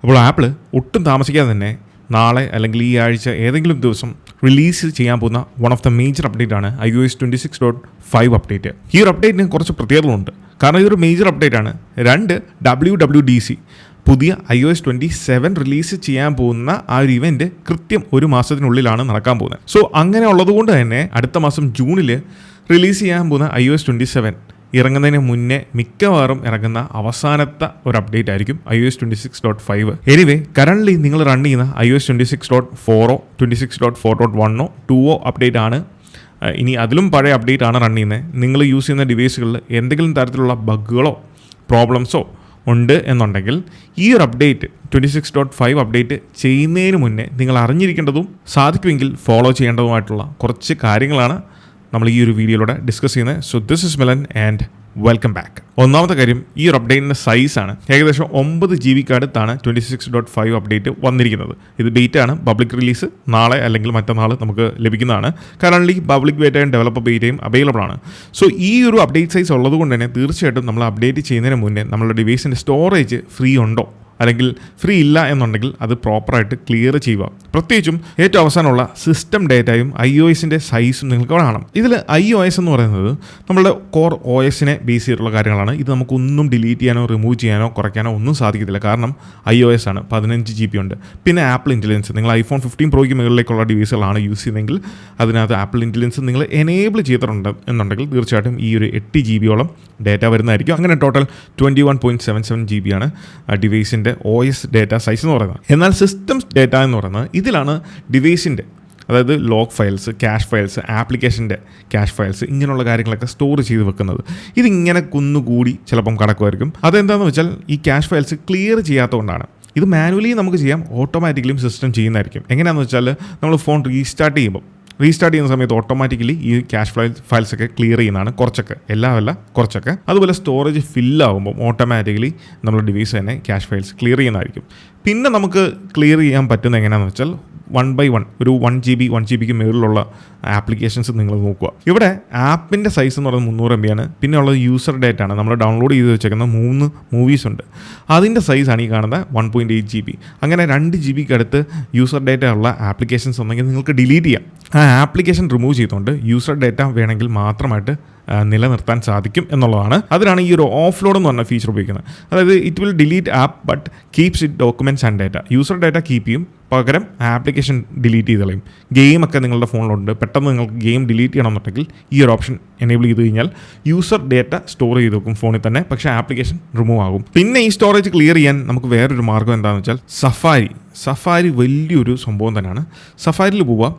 അപ്പോൾ ആപ്പിൾ ഒട്ടും താമസിക്കാതെ തന്നെ നാളെ അല്ലെങ്കിൽ ഈ ആഴ്ച ഏതെങ്കിലും ദിവസം റിലീസ് ചെയ്യാൻ പോകുന്ന one of the major update ആണ് iOS 26.5 അപ്ഡേറ്റ്. ഈ ഒരു അപ്ഡേറ്റിന് കുറച്ച് പ്രത്യേകതകളുണ്ട്. കാരണം ഇതൊരു മേജർ അപ്ഡേറ്റ് ആണ്. 2 WWDC പുതിയ iOS 27 റിലീസ് ചെയ്യാൻ പോകുന്ന ആ ഒരു ഇവൻറ്റ് കൃത്യം ഒരു മാസത്തിനുള്ളിലാണ് നടക്കാൻ പോകുന്നത്. സോ അങ്ങനെ ഉള്ളതുകൊണ്ട് തന്നെ അടുത്ത മാസം ജൂണിൽ റിലീസ് ചെയ്യാൻ പോകുന്ന iOS 27 ഇറങ്ങുന്നതിന് മുന്നേ മിക്കവാറും ഇറങ്ങുന്ന അവസാനത്തെ ഒരു അപ്ഡേറ്റ് ആയിരിക്കും iOS 26.5. എനിവേ കറൻ്റ്ലി നിങ്ങൾ റൺ ചെയ്യുന്ന iOS 26.4 26.4.1 2 അപ്ഡേറ്റ് ആണ്. ഇനി അതിലും പഴയ അപ്ഡേറ്റ് ആണ് റൺ ചെയ്യുന്നത്. നിങ്ങൾ യൂസ് ചെയ്യുന്ന ഡിവൈസുകളിൽ എന്തെങ്കിലും തരത്തിലുള്ള ബഗ്ഗുകളോ പ്രോബ്ലംസോ ഉണ്ട് എന്നുണ്ടെങ്കിൽ ഈ ഒരു അപ്ഡേറ്റ് 26.5 അപ്ഡേറ്റ് ചെയ്യുന്നതിന് മുന്നേ നിങ്ങൾ അറിഞ്ഞിരിക്കേണ്ടതും സാധിക്കുമെങ്കിൽ ഫോളോ ചെയ്യേണ്ടതുമായിട്ടുള്ള കുറച്ച് കാര്യങ്ങളാണ് നമ്മൾ ഈ ഒരു വീഡിയോയിലൂടെ ഡിസ്കസ് ചെയ്യുന്നത്. So this is Milan and welcome back. ഒന്നാമത്തെ കാര്യം ഈ ഒരു അപ്ഡേറ്റിൻ്റെ സൈസാണ്. ഏകദേശം 9 GB അടുത്താണ് 26.5 അപ്ഡേറ്റ് വന്നിരിക്കുന്നത്. ഇത് ബീറ്റ ആണ്. പബ്ലിക് റിലീസ് നാളെ അല്ലെങ്കിൽ മറ്റന്നാൾ നമുക്ക് ലഭിക്കുന്നതാണ്. കറൻ്റ്ലി പബ്ലിക് ബീറ്റയും ഡെവലപ്പർ ബീറ്റയും അവൈലബിൾ ആണ്. സോ ഈ ഒരു അപ്ഡേറ്റ് സൈസ് ഉള്ളതുകൊണ്ട് തന്നെ തീർച്ചയായിട്ടും നമ്മൾ അപ്ഡേറ്റ് ചെയ്യുന്നതിന് മുന്നേ നമ്മളുടെ ഡിവൈസിൻ്റെ സ്റ്റോറേജ് ഫ്രീ ഉണ്ടോ അല്ലെങ്കിൽ ഫ്രീ ഇല്ല എന്നുണ്ടെങ്കിൽ അത് പ്രോപ്പറായിട്ട് ക്ലിയർ ചെയ്യുക. പ്രത്യേകിച്ചും ഏറ്റവും അവസാനമുള്ള സിസ്റ്റം ഡേറ്റയും iOSൻ്റെ സൈസും നിങ്ങൾക്ക് കാണണം. ഇതിൽ iOS എന്ന് പറയുന്നത് നമ്മളുടെ കോർ OSനെ ബേസ് ചെയ്തിട്ടുള്ള കാര്യങ്ങളാണ്. ഇത് നമുക്കൊന്നും ഡിലീറ്റ് ചെയ്യാനോ റിമൂവ് ചെയ്യാനോ കുറയ്ക്കാനോ ഒന്നും സാധിക്കത്തില്ല. കാരണം iOS ആണ്, 15 GB ഉണ്ട്. പിന്നെ ആപ്പിൾ ഇൻ്റലിജൻസ്, നിങ്ങൾ iPhone 15 Proയ്ക്ക് മുകളിലേക്കുള്ള ഡിവൈസുകളാണ് യൂസ് ചെയ്യുന്നതെങ്കിൽ അതിനകത്ത് ആപ്പിൾ ഇൻ്റലിജൻസ് നിങ്ങൾ എനേബിൾ ചെയ്തിട്ടുണ്ട് എന്നുണ്ടെങ്കിൽ തീർച്ചയായിട്ടും ഈ ഒരു 8 GB ഡേറ്റ വരുന്നതായിരിക്കും. അങ്ങനെ ടോട്ടൽ 21.77 GB ആണ് ഡിവൈസിൻ്റെ OS ഡേറ്റ സൈസ് എന്ന് പറയുന്നത്. എന്നാൽ സിസ്റ്റംസ് ഡേറ്റ എന്ന് പറയുന്നത് ഇതിലാണ് ഡിവൈസിൻ്റെ, അതായത് ലോഗ് ഫയൽസ്, ക്യാഷ് ഫയൽസ്, ആപ്ലിക്കേഷൻ്റെ ക്യാഷ് ഫയൽസ്, ഇങ്ങനെയുള്ള കാര്യങ്ങളൊക്കെ സ്റ്റോർ ചെയ്ത് വെക്കുന്നത്. ഇതിങ്ങനെ കുന്നുകൂടി ചിലപ്പം കടക്കുമായിരിക്കും. അതെന്താണെന്ന് വെച്ചാൽ ഈ ക്യാഷ് ഫയൽസ് ക്ലിയർ ചെയ്യാത്തതുകൊണ്ടാണ്. ഇത് മാനുവലി നമുക്ക് ചെയ്യാം, ഓട്ടോമാറ്റിക്കലിയും സിസ്റ്റം ചെയ്യുന്നതായിരിക്കും. എങ്ങനെയാണെന്ന് വെച്ചാൽ നമ്മൾ ഫോൺ റീസ്റ്റാർട്ട് ചെയ്യുന്ന സമയത്ത് ഓട്ടോമാറ്റിക്കലി ഈ ക്യാഷ് ഫയൽസൊക്കെ ക്ലിയർ ചെയ്യുന്നതാണ്. കുറച്ചൊക്കെ, എല്ലാമല്ല കുറച്ചൊക്കെ. അതുപോലെ സ്റ്റോറേജ് ഫില്ലാകുമ്പോൾ ഓട്ടോമാറ്റിക്കലി നമ്മുടെ ഡിവൈസ് തന്നെ ക്യാഷ് ഫയൽസ് ക്ലിയർ ചെയ്യുന്നതായിരിക്കും. പിന്നെ നമുക്ക് ക്ലിയർ ചെയ്യാൻ പറ്റുന്ന എങ്ങനെയാണെന്ന് വെച്ചാൽ 1 by 1 ഒരു 1 GB മുകളിലുള്ള ആപ്ലിക്കേഷൻസ് നിങ്ങൾ നോക്കുക. ഇവിടെ ആപ്പിൻ്റെ സൈസ് എന്ന് പറയുന്നത് 300 MB ആണ്. പിന്നെ ഉള്ളത് യൂസർ ഡേറ്റ ആണ്. നമ്മൾ ഡൗൺലോഡ് ചെയ്ത് വെച്ചേക്കുന്ന 3 മൂവീസ് ഉണ്ട്. അതിൻ്റെ സൈസാണ് ഈ കാണുന്ന 1.8 GB. അങ്ങനെ 2 GB അടുത്ത് യൂസർ ഡേറ്റ ഉള്ള ആപ്ലിക്കേഷൻസ് ഉണ്ടെങ്കിൽ നിങ്ങൾക്ക് ഡിലീറ്റ് ചെയ്യാം. ആ ആപ്ലിക്കേഷൻ റിമൂവ് ചെയ്തുകൊണ്ട് യൂസർ ഡേറ്റ വേണമെങ്കിൽ മാത്രമായിട്ട് നിലനിർത്താൻ സാധിക്കും എന്നുള്ളതാണ്. അതിനാണ് ഈ ഒരു ഓഫ്ലോഡ് എന്ന് പറഞ്ഞ ഫീച്ചർ ഉപയോഗിക്കുന്നത്. അതായത് it will delete app but keeps it documents and data. User data keep ചെയ്യും, പകരം ആപ്ലിക്കേഷൻ ഡിലീറ്റ് ചെയ്ത് കളയും. ഗെയിമൊക്കെ നിങ്ങളുടെ ഫോണിലുണ്ട്, പെട്ടെന്ന് നിങ്ങൾക്ക് ഗെയിം ഡിലീറ്റ് ചെയ്യണമെന്നുണ്ടെങ്കിൽ ഈ ഒരു ഓപ്ഷൻ എനേബിൾ ചെയ്ത് കഴിഞ്ഞാൽ യൂസർ ഡേറ്റ സ്റ്റോർ ചെയ്ത് വെക്കും ഫോണിൽ തന്നെ, പക്ഷേ ആപ്ലിക്കേഷൻ റിമൂവ് ആകും. പിന്നെ ഈ സ്റ്റോറേജ് ക്ലിയർ ചെയ്യാൻ നമുക്ക് വേറൊരു മാർഗ്ഗം എന്താണെന്ന് വെച്ചാൽ സഫാരി വലിയൊരു സംഭവം തന്നെയാണ്. സഫാരിയിൽ പോവുക,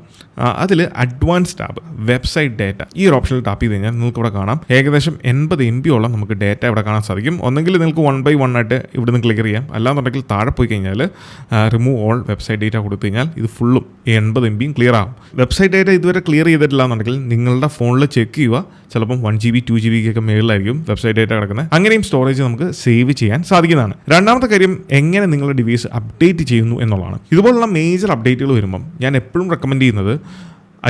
അതിൽ അഡ്വാൻസ്ഡ് ടാബ് വെബ്സൈറ്റ് ഡേറ്റ, ഈ ഒരു ഓപ്ഷനിൽ ടാപ്പ് ചെയ്ത് കഴിഞ്ഞാൽ നിങ്ങൾക്ക് ഇവിടെ കാണാം ഏകദേശം 80 MB നമുക്ക് ഡേറ്റ ഇവിടെ കാണാൻ സാധിക്കും. ഒന്നെങ്കിൽ നിങ്ങൾക്ക് 1 by 1 ആയിട്ട് ഇവിടെ നിന്ന് ക്ലിയർ ചെയ്യാം, അല്ലാന്നുണ്ടെങ്കിൽ താഴെ പോയി കഴിഞ്ഞാൽ റിമൂവ് ഓൾ വെബ്സൈറ്റ് ഡേറ്റ കൊടുത്തു കഴിഞ്ഞാൽ ഇത് ഫുള്ളും 80 MB ക്ലിയർ ആകും. വെബ്സൈറ്റ് ഡേറ്റ ഇതുവരെ ക്ലിയർ ചെയ്തിട്ടില്ല എന്നുണ്ടെങ്കിൽ നിങ്ങളുടെ ഫോണിൽ ചെക്ക് ചെയ്യുക, ചിലപ്പം 1 GB 2 GB ഒക്കെ മേളിലായിരിക്കും വെബ്സൈറ്റ് ഡേറ്റ കിടക്കുന്നത്. അങ്ങനെയും സ്റ്റോറേജ് നമുക്ക് സേവ് ചെയ്യാൻ സാധിക്കുന്നതാണ്. രണ്ടാമത്തെ കാര്യം, എങ്ങനെ നിങ്ങളുടെ ഡിവൈസ് അപ്ഡേറ്റ് ചെയ്യുന്നു എന്നുള്ളതാണ്. ഇതുപോലുള്ള മേജർ അപ്ഡേറ്റുകൾ വരുമ്പം ഞാൻ എപ്പോഴും റെക്കമെൻഡ് ചെയ്യുന്നത്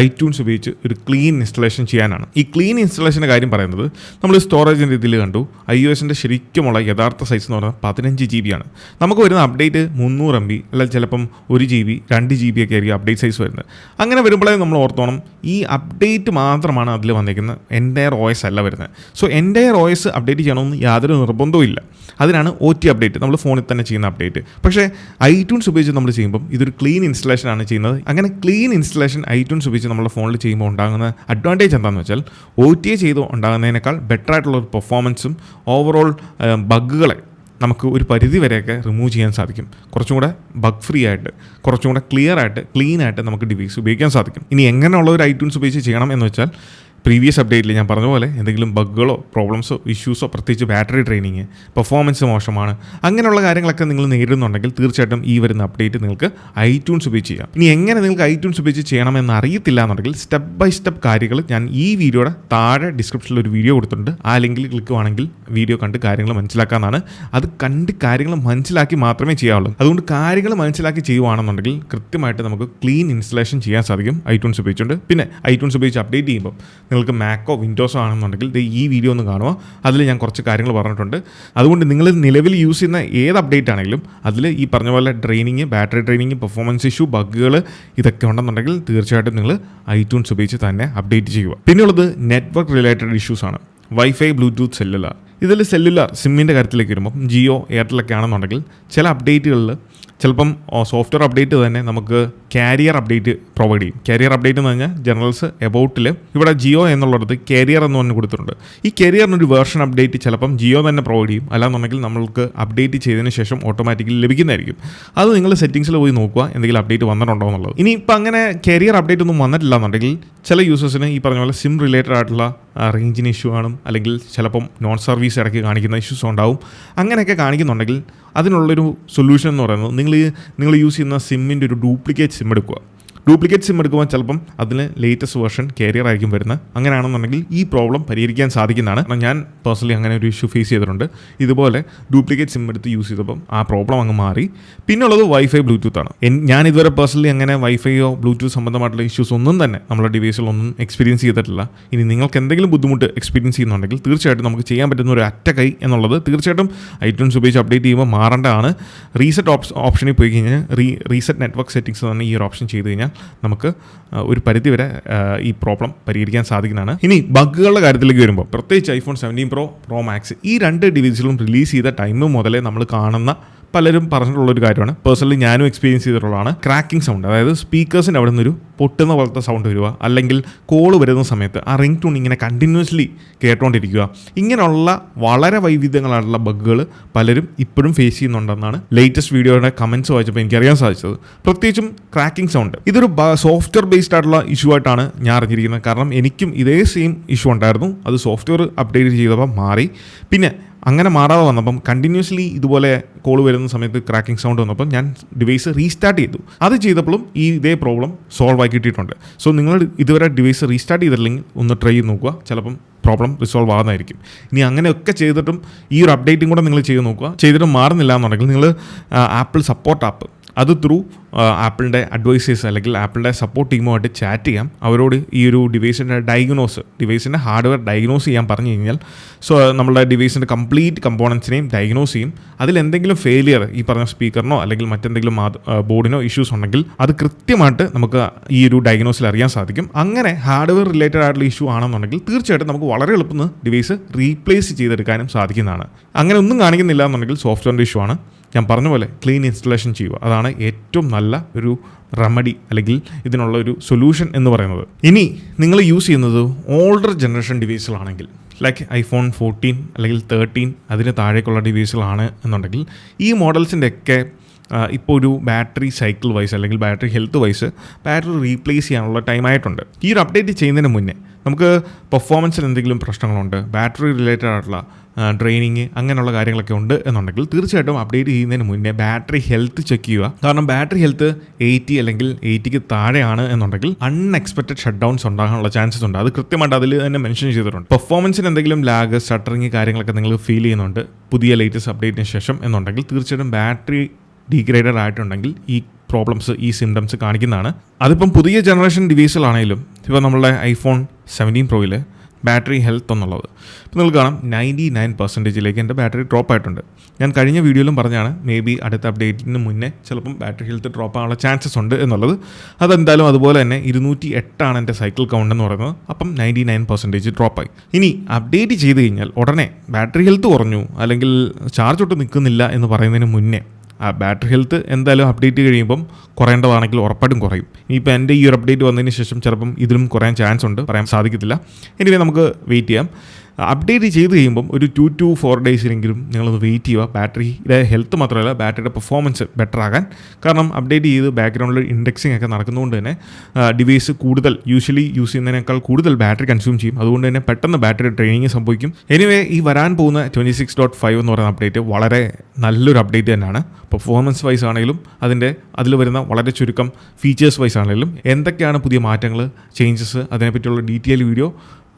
iTunes ഉപയോഗിച്ച് ഒരു ക്ലീൻ ഇൻസ്റ്റലേഷൻ ചെയ്യാനാണ്. ഈ ക്ലീൻ ഇൻസ്റ്റലേഷൻ്റെ കാര്യം പറയുന്നത് നമ്മൾ സ്റ്റോറേജിൻ്റെ ഇതിൽ കണ്ടു. iOSൻ്റെ ശരിക്കുമുള്ള യഥാർത്ഥ സൈസ് എന്ന് പറഞ്ഞാൽ 15 GB ആണ്. നമുക്ക് വരുന്ന അപ്ഡേറ്റ് 300 MB അല്ലെങ്കിൽ ചിലപ്പം 1 GB 2 GB ഒക്കെ ആയിരിക്കും അപ്ഡേറ്റ് സൈസ് വരുന്നത്. അങ്ങനെ വരുമ്പോഴേ നമ്മൾ ഓർത്തോണം ഈ അപ്ഡേറ്റ് മാത്രമാണ് അതിൽ വന്നിരിക്കുന്നത്, എൻ്റയർ OS അല്ല വരുന്നത്. സോ എൻ്റയർ OS അപ്ഡേറ്റ് ചെയ്യണമെന്ന് യാതൊരു നിർബന്ധവും ഇല്ല. അതിനാണ് OT അപ്ഡേറ്റ്, നമ്മൾ ഫോണിൽ തന്നെ ചെയ്യുന്ന അപ്ഡേറ്റ്. പക്ഷേ iTunes ഉപയോഗിച്ച് നമ്മൾ ചെയ്യുമ്പം ഇതൊരു ക്ലീൻ ഇൻസ്റ്റലേഷൻ ആണ് ചെയ്യുന്നത്. അങ്ങനെ ക്ലീൻ ഇൻസ്റ്റലേഷൻ iTunes ഉപയോഗിച്ച് നമ്മുടെ ഫോണിൽ ചെയ്യുമ്പോൾ ഉണ്ടാകുന്ന അഡ്വാൻറ്റേജ് എന്താണെന്ന് വെച്ചാൽ OTA ചെയ്ത് ഉണ്ടാകുന്നതിനേക്കാൾ ബെറ്റർ ആയിട്ടുള്ള ഒരു പെർഫോമൻസും ഓവറോൾ ബഗ്ഗുകളെ നമുക്ക് ഒരു പരിധി വരെയൊക്കെ റിമൂവ് ചെയ്യാൻ സാധിക്കും. കുറച്ചും കൂടെ ബഗ് ഫ്രീ ആയിട്ട്, കുറച്ചും കൂടെ ക്ലിയർ ആയിട്ട്, ക്ലീൻ ആയിട്ട് നമുക്ക് ഡിവൈസ് ഉപയോഗിക്കാൻ സാധിക്കും. ഇനി എങ്ങനെയുള്ള ഒരു iTunes ഉപയോഗിച്ച് ചെയ്യണം എന്ന് വെച്ചാൽ പ്രീവിയസ് അപ്ഡേറ്റിൽ ഞാൻ പറഞ്ഞ പോലെ എന്തെങ്കിലും ബഗ്ഗുകളോ പ്രോബ്ലംസോ ഇഷ്യൂസോ, പ്രത്യേകിച്ച് ബാറ്ററി ഡ്രെയിനിങ്, പെർഫോമൻസ് മോശമാണ്, അങ്ങനെയുള്ള കാര്യങ്ങളൊക്കെ നിങ്ങൾ നേരിടുന്നുണ്ടെങ്കിൽ തീർച്ചയായിട്ടും ഈ വരുന്ന അപ്ഡേറ്റ് നിങ്ങൾക്ക് iTunes ഉപയോഗിച്ച് ചെയ്യാം. ഇനി എങ്ങനെ നിങ്ങൾക്ക് iTunes ഉപയോഗിച്ച് ചെയ്യണമെന്ന് അറിയത്തില്ല എന്നുണ്ടെങ്കിൽ സ്റ്റെപ്പ് ബൈ സ്റ്റെപ്പ് കാര്യങ്ങൾ ഞാൻ ഈ വീഡിയോയുടെ താഴെ ഡിസ്ക്രിപ്ഷനിൽ ഒരു വീഡിയോ കൊടുത്തിട്ടുണ്ട്. ആ ലിങ്കിൽ ക്ലിക്കുവാണെങ്കിൽ വീഡിയോ കണ്ട് കാര്യങ്ങൾ മനസ്സിലാക്കാനാണ്. അത് കണ്ട് കാര്യങ്ങൾ മനസ്സിലാക്കി മാത്രമേ ചെയ്യാവുള്ളൂ. അതുകൊണ്ട് കാര്യങ്ങൾ മനസ്സിലാക്കി ചെയ്യുവാണെന്നുണ്ടെങ്കിൽ കൃത്യമായിട്ട് നമുക്ക് ക്ലീൻ ഇൻസ്റ്റലേഷൻ ചെയ്യാൻ സാധിക്കും iTunes ഉപയോഗിച്ചുകൊണ്ട്. പിന്നെ iTunes ഉപയോഗിച്ച് അപ്ഡേറ്റ് ചെയ്യുമ്പോൾ നിങ്ങൾക്ക് മാക്കോ വിൻഡോസോ ആണെന്നുണ്ടെങ്കിൽ ഈ വീഡിയോ ഒന്ന് കാണുക. അതിൽ ഞാൻ കുറച്ച് കാര്യങ്ങൾ പറഞ്ഞിട്ടുണ്ട്. അതുകൊണ്ട് നിങ്ങൾ നിലവിൽ യൂസ് ചെയ്യുന്ന ഏത് അപ്ഡേറ്റ് ആണെങ്കിലും അതിൽ ഈ പറഞ്ഞ പോലെ ബാറ്ററി ഡ്രെയിനിങ്, പെർഫോമൻസ് ഇഷ്യൂ, ബഗ്ഗുകൾ ഇതൊക്കെ ഉണ്ടെന്നുണ്ടെങ്കിൽ തീർച്ചയായിട്ടും നിങ്ങൾ iTunes ഉപയോഗിച്ച് തന്നെ അപ്ഡേറ്റ് ചെയ്യുക. പിന്നെയുള്ളത് നെറ്റ്വർക്ക് റിലേറ്റഡ് ഇഷ്യൂസ് ആണ്. Wifi, Bluetooth, cellular. ഇതിൽ സെല്ലുലാർ സിമ്മിൻ്റെ കാര്യത്തിലേക്ക് വരുമ്പോൾ ജിയോ, എയർടെലൊക്കെ ആണെന്നുണ്ടെങ്കിൽ ചില അപ്ഡേറ്റുകളിൽ ചിലപ്പം സോഫ്റ്റ്വെയർ അപ്ഡേറ്റ് തന്നെ നമുക്ക് കാരിയർ അപ്ഡേറ്റ് പ്രൊവൈഡ് ചെയ്യും. കാരിയർ അപ്ഡേറ്റ് എന്ന് പറഞ്ഞാൽ ജനറൽസ് എബൌട്ടിൽ ഇവിടെ ജിയോ എന്നുള്ളിടത്ത് കാരിയർ എന്ന് പറഞ്ഞ് കൊടുത്തിട്ടുണ്ട്. ഈ കാരിയറിനൊരു വേർഷൻ അപ്ഡേറ്റ് ചിലപ്പം ജിയോ തന്നെ പ്രൊവൈഡ് ചെയ്യും. അല്ലാന്നുണ്ടെങ്കിൽ നമ്മൾക്ക് അപ്ഡേറ്റ് ചെയ്തതിന് ശേഷം ഓട്ടോമാറ്റിക്കലി ലഭിക്കുന്നതായിരിക്കും. അത് നിങ്ങൾ സെറ്റിംഗ്സിൽ പോയി നോക്കുക എന്തെങ്കിലും അപ്ഡേറ്റ് വന്നിട്ടുണ്ടോ എന്നുള്ളത്. ഇനി ഇപ്പം അങ്ങനെ കാരിയർ അപ്ഡേറ്റ് ഒന്നും വന്നിട്ടില്ല എന്നുണ്ടെങ്കിൽ ചില യൂസേഴ്സിന് ഈ പറഞ്ഞ പോലെ സിം റിലേറ്റഡ് ആയിട്ടുള്ള റേഞ്ചിന് ഇഷ്യൂ കാണും, അല്ലെങ്കിൽ ചിലപ്പം നോൺ സർവീസ് ഇടയ്ക്ക് കാണിക്കുന്ന ഇഷ്യൂസ് ഉണ്ടാവും. അങ്ങനെയൊക്കെ കാണിക്കുന്നുണ്ടെങ്കിൽ അതിനുള്ളൊരു സൊല്യൂഷൻ എന്ന് പറയുന്നത് നിങ്ങൾ യൂസ് ചെയ്യുന്ന സിമ്മിൻ്റെ ഒരു ഡ്യൂപ്ലിക്കേറ്റ് സിം എടുക്കുക. ഡ്യൂപ്ലിക്കേറ്റ് സിം എടുക്കുമ്പോൾ ചിലപ്പം അതിന് ലേറ്റസ്റ്റ് വേർഷൻ കാരിയർ ആയിരിക്കും വരുന്നത്. അങ്ങനെയാണെന്നുണ്ടെങ്കിൽ ഈ പ്രോബ്ലം പരിഹരിക്കാൻ സാധിക്കുന്നതാണ്. കാരണം ഞാൻ പേഴ്സണലി അങ്ങനെ ഒരു ഇഷ്യൂ ഫേസ് ചെയ്തിട്ടുണ്ട്. ഇതുപോലെ ഡ്യൂപ്ലിക്കേറ്റ് സിം എടുത്ത് യൂസ് ചെയ്തപ്പം ആ പ്രോബ്ലം അങ്ങ് മാറി. പിന്നുള്ളത് വൈഫൈ, ബ്ലൂടൂത്ത് ആണ്. ഞാൻ ഇതുവരെ പേഴ്സണലി അങ്ങനെ വൈഫൈയോ ബ്ലൂടൂത്ത് സംബന്ധമായിട്ടുള്ള ഇഷ്യൂസ് ഒന്നും തന്നെ നമ്മുടെ ഡിവൈസിലൊന്നും എക്സ്പീരിയൻസ് ചെയ്തിട്ടില്ല. ഇനി നിങ്ങൾക്ക് എന്തെങ്കിലും ബുദ്ധിമുട്ട് എക്സ്പീരിയൻസ് ചെയ്യുന്നുണ്ടെങ്കിൽ തീർച്ചയായിട്ടും നമുക്ക് ചെയ്യാൻ പറ്റുന്ന ഒരു അറ്റ കൈ എന്നുള്ളത് തീർച്ചയായിട്ടും iTunes ഉപയോഗിച്ച് അപ്ഡേറ്റ് ചെയ്യുമ്പോൾ മാറേണ്ടതാണ്. റീസെറ്റ് ഓപ്ഷനിൽ പോയി കഴിഞ്ഞാൽ റീസെറ്റ് നെറ്റ്വർക്ക് സെറ്റിംഗ്സ് തന്നെ ഈ ഒരു ഓപ്ഷൻ ചെയ്ത് കഴിഞ്ഞാൽ നമുക്ക് ഒരു പരിധിവരെ ഈ പ്രോബ്ലം പരിഹരിക്കാൻ സാധിക്കുന്നതാണ്. ഇനി ബഗ്ഗുകളുടെ കാര്യത്തിലേക്ക് വരുമ്പോൾ പ്രത്യേകിച്ച് iPhone 17 Pro Max ഈ രണ്ട് ഡിവൈസിലും റിലീസ് ചെയ്ത ടൈം മുതലേ നമ്മൾ കാണുന്ന പലരും പറഞ്ഞിട്ടുള്ളൊരു കാര്യമാണ്. പേഴ്സണലി ഞാനും എക്സ്പീരിയൻസ് ചെയ്തിട്ടുള്ളതാണ്. ക്രാക്കിംഗ് സൗണ്ട്, അതായത് സ്പീക്കേഴ്സിൻ്റെ അവിടെ നിന്നൊരു പൊട്ടുന്ന പോലത്തെ സൗണ്ട് വരിക, അല്ലെങ്കിൽ കോള് വരുന്ന സമയത്ത് ആ റിംഗ് ടൂൺ ഇങ്ങനെ കണ്ടിന്യൂസ്ലി കേട്ടുകൊണ്ടിരിക്കുക. ഇങ്ങനെയുള്ള വളരെ വൈവിധ്യങ്ങളായിട്ടുള്ള ബഗ്ഗുകൾ പലരും ഇപ്പോഴും ഫേസ് ചെയ്യുന്നുണ്ടെന്നാണ് ലേറ്റസ്റ്റ് വീഡിയോയുടെ കമൻറ്റ്സ് വായിച്ചപ്പോൾ എനിക്കറിയാൻ സാധിച്ചത്. പ്രത്യേകിച്ചും ക്രാക്കിംഗ് സൗണ്ട് ഇതൊരു സോഫ്റ്റ്വെയർ ബേസ്ഡ് ആയിട്ടുള്ള ഇഷ്യൂ ആയിട്ടാണ് ഞാൻ അറിഞ്ഞിരിക്കുന്നത്. കാരണം എനിക്കും ഇതേ സെയിം ഇഷ്യൂ ഉണ്ടായിരുന്നു. അത് സോഫ്റ്റ്വെയർ അപ്ഡേറ്റ് ചെയ്തപ്പോൾ മാറി. പിന്നെ അങ്ങനെ മാറാതെ വന്നപ്പം കണ്ടിന്യൂസ്ലി ഇതുപോലെ കോൾ വരുന്ന സമയത്ത് ക്രാക്കിംഗ് സൗണ്ട് വന്നപ്പം ഞാൻ ഡിവൈസ് റീസ്റ്റാർട്ട് ചെയ്തു. അത് ചെയ്തപ്പോഴും ഇതേ പ്രോബ്ലം സോൾവ് ആക്കി കിട്ടിയിട്ടുണ്ട്. സോ നിങ്ങൾ ഇതുവരെ ഡിവൈസ് റീസ്റ്റാർട്ട് ചെയ്തില്ലെങ്കിൽ ഒന്ന് ട്രൈ ചെയ്ത് നോക്കുക. ചിലപ്പം പ്രോബ്ലം റിസോൾവ് ആകുന്നതായിരിക്കും. ഇനി അങ്ങനെയൊക്കെ ചെയ്തിട്ടും ഈ ഒരു അപ്ഡേറ്റും കൂടെ നിങ്ങൾ ചെയ്ത് നോക്കുക. ചെയ്തിട്ടും മാറുന്നില്ല എന്നുണ്ടെങ്കിൽ നിങ്ങൾ ആപ്പിൾ സപ്പോർട്ട് ആപ്പ് അത് ത്രൂ ആപ്പിളിൻ്റെ അഡ്വൈസേഴ്സ് അല്ലെങ്കിൽ ആപ്പിളിൻ്റെ സപ്പോർട്ട് ടീമുമായിട്ട് ചാറ്റ് ചെയ്യാം. അവരോട് ഈ ഒരു ഡിവൈസിൻ്റെ ഹാർഡ്വെയർ ഡയഗ്നോസ് ചെയ്യാൻ പറഞ്ഞു കഴിഞ്ഞാൽ നമ്മളുടെ ഡിവൈസിൻ്റെ കംപ്ലീറ്റ് കമ്പോണൻസിനെയും ഡയഗ്നോസ് ചെയ്യും. അതിലെന്തെങ്കിലും ഫെയിലിയർ ഈ പറഞ്ഞ സ്പീക്കറിനോ അല്ലെങ്കിൽ മറ്റെന്തെങ്കിലും ബോർഡിനോ ഇഷ്യൂസ് ഉണ്ടെങ്കിൽ അത് കൃത്യമായിട്ട് നമുക്ക് ഈ ഒരു ഡയഗ്നോസിൽ അറിയാൻ സാധിക്കും. അങ്ങനെ ഹാർഡ്വെയർ റിലേറ്റഡ് ആയിട്ടുള്ള ഇഷ്യൂ ആണെന്നുണ്ടെങ്കിൽ തീർച്ചയായിട്ടും നമുക്ക് വളരെ എളുപ്പം ഡിവൈസ് റീപ്ലേസ് ചെയ്തെടുക്കാനും സാധിക്കുന്നതാണ്. അങ്ങനെ ഒന്നും കാണിക്കുന്നില്ല എന്നുണ്ടെങ്കിൽ സോഫ്റ്റ്വെയറിൻ്റെ ഇഷ്യൂ ആണ്. ഞാൻ പറഞ്ഞ പോലെ ക്ലീൻ ഇൻസ്റ്റലേഷൻ ചെയ്യുക, അതാണ് ഏറ്റവും നല്ല ഒരു റെമഡി അല്ലെങ്കിൽ ഇതിനുള്ള ഒരു സൊല്യൂഷൻ എന്ന് പറയുന്നത്. ഇനി നിങ്ങൾ യൂസ് ചെയ്യുന്നത് ഓൾഡർ ജനറേഷൻ ഡിവൈസുകളാണെങ്കിൽ ലൈക്ക് iPhone 14 അല്ലെങ്കിൽ 13 അതിന് താഴേക്കുള്ള ഡിവൈസുകളാണ് എന്നുണ്ടെങ്കിൽ ഈ മോഡൽസിൻ്റെയൊക്കെ ഇപ്പോൾ ഒരു ബാറ്ററി സൈക്കിൾ വൈസ് അല്ലെങ്കിൽ battery health vice battery replace ചെയ്യാനുള്ള ടൈമായിട്ടുണ്ട്. ഈ ഒരു അപ്ഡേറ്റ് ചെയ്യുന്നതിന് മുന്നേ നമുക്ക് പെർഫോമൻസിൽ എന്തെങ്കിലും പ്രശ്നങ്ങളുണ്ട്, ബാറ്ററി റിലേറ്റഡ് ആയിട്ടുള്ള ഡ്രെയിനിങ് അങ്ങനെയുള്ള കാര്യങ്ങളൊക്കെ ഉണ്ട് എന്നുണ്ടെങ്കിൽ തീർച്ചയായിട്ടും അപ്ഡേറ്റ് ചെയ്യുന്നതിന് മുന്നേ ബാറ്ററി ഹെൽത്ത് ചെക്ക് ചെയ്യുക. കാരണം ബാറ്ററി ഹെൽത്ത് 80 അല്ലെങ്കിൽ 80ക്ക് താഴെയാണ് എന്നുണ്ടെങ്കിൽ അൺഎക്സ്പെക്റ്റഡ് ഷട്ട് ഡൗൺസ് ഉണ്ടാകാനുള്ള ചാൻസസ് ഉണ്ട്. അത് കൃത്യമായിട്ട് അതിൽ തന്നെ മെൻഷൻ ചെയ്തിട്ടുണ്ട്. പെർഫോമൻസിന് എന്തെങ്കിലും ലാഗ്, സ്റ്റട്ടറിങ് കാര്യങ്ങളൊക്കെ നിങ്ങൾ ഫീൽ ചെയ്യുന്നുണ്ട് പുതിയ ലേറ്റസ്റ്റ് അപ്ഡേറ്റിന് ശേഷം എന്നുണ്ടെങ്കിൽ തീർച്ചയായിട്ടും ബാറ്ററി ഡീഗ്രേഡഡ് ആയിട്ടുണ്ടെങ്കിൽ ഈ പ്രോബ്ലംസ്, ഈ സിംറ്റംസ് കാണിക്കുന്നതാണ്. അതിപ്പം പുതിയ ജനറേഷൻ ഡിവൈസിലാണെങ്കിലും ഇപ്പോൾ നമ്മളുടെ iPhone 17 Proയിൽ ബാറ്ററി ഹെൽത്ത് എന്നുള്ളത് ഇപ്പോൾ നിങ്ങൾക്ക് കാണാം 99% എൻ്റെ ബാറ്ററി ഡ്രോപ്പ് ആയിട്ടുണ്ട്. ഞാൻ കഴിഞ്ഞ വീഡിയോയിലും പറഞ്ഞാണ് മേ ബി അടുത്ത അപ്ഡേറ്റിന് മുന്നേ ചിലപ്പം ബാറ്ററി ഹെൽത്ത് ഡ്രോപ്പ് ആകാനുള്ള ചാൻസസ് ഉണ്ട് എന്നുള്ളത്. അതെന്തായാലും അതുപോലെ തന്നെ 208 എൻ്റെ സൈക്കിൾ കൗണ്ട് എന്ന് പറയുന്നത്. അപ്പം 99% ഡ്രോപ്പായി. ഇനി അപ്ഡേറ്റ് ചെയ്ത് കഴിഞ്ഞാൽ ഉടനെ ബാറ്ററി ഹെൽത്ത് കുറഞ്ഞു അല്ലെങ്കിൽ ചാർജ് ഒട്ടും നിൽക്കുന്നില്ല എന്ന് പറയുന്നതിന് മുന്നേ ആ ബാറ്ററി ഹെൽത്ത് എന്തായാലും അപ്ഡേറ്റ് കഴിയുമ്പം കുറയേണ്ടതാണെങ്കിൽ ഉറപ്പായിട്ടും കുറയും. ഇനിയിപ്പോൾ എൻ്റെ ഈ ഒരു അപ്ഡേറ്റ് വന്നതിന് ശേഷം ചിലപ്പം ഇതിലും കുറയാൻ ചാൻസ് ഉണ്ട്, പറയാൻ സാധിക്കത്തില്ല. എനിവേ നമുക്ക് വെയിറ്റ് ചെയ്യാം. അപ്ഡേറ്റ് ചെയ്ത് കഴിയുമ്പം ഒരു 2 to 4 ഡേയ്സിലെങ്കിലും നിങ്ങളത് വെയിറ്റ് ചെയ്യുക. ബാറ്ററിയുടെ ഹെൽത്ത് മാത്രമല്ല ബാറ്ററിയുടെ പെർഫോമൻസ് ബെറ്റർ ആകാൻ. കാരണം അപ്ഡേറ്റ് ചെയ്ത് ബാക്ക്ഗ്രൗണ്ടിൽ ഇൻഡെക്സിങ് ഒക്കെ നടക്കുന്നതുകൊണ്ട് തന്നെ ഡിവൈസ് കൂടുതൽ യൂഷ്വലി യൂസ് ചെയ്യുന്നതിനേക്കാൾ കൂടുതൽ ബാറ്ററി കൺസ്യൂം ചെയ്യും. അതുകൊണ്ട് തന്നെ പെട്ടെന്ന് ബാറ്ററി ഡ്രെയിനിങ് സംഭവിക്കും. എനിവേ ഈ വരാൻ പോകുന്ന 26.5 എന്ന് പറയുന്ന അപ്ഡേറ്റ് വളരെ നല്ലൊരു അപ്ഡേറ്റ് തന്നെയാണ്. പെർഫോമൻസ് വൈസ് ആണെങ്കിലും അതിൽ വരുന്ന വളരെ ചുരുക്കം ഫീച്ചേഴ്സ് വൈസ് ആണെങ്കിലും എന്തൊക്കെയാണ് പുതിയ മാറ്റങ്ങൾ, ചേഞ്ചസ്, അതിനെപ്പറ്റിയുള്ള ഡീറ്റെയിൽ വീഡിയോ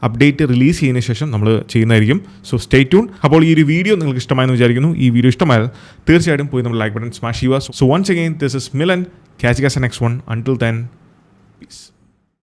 അപ്ഡേറ്റ് റിലീസ് ചെയ്യുന്നതിന് ശേഷം നമ്മൾ ചെയ്യുന്നതായിരിക്കും. So stay tune. അപ്പോൾ ഈ ഒരു വീഡിയോ നിങ്ങൾക്ക് ഇഷ്ടമായെന്ന് വിചാരിക്കുന്നു. ഈ വീഡിയോ ഇഷ്ടമായാൽ തീർച്ചയായിട്ടും പോയി നമ്മൾ ലൈക്ക് ബട്ടൺ സ്മാഷ് ചെയ്യുക. So once again this is Milan. Catch you guys in the next one. Until then,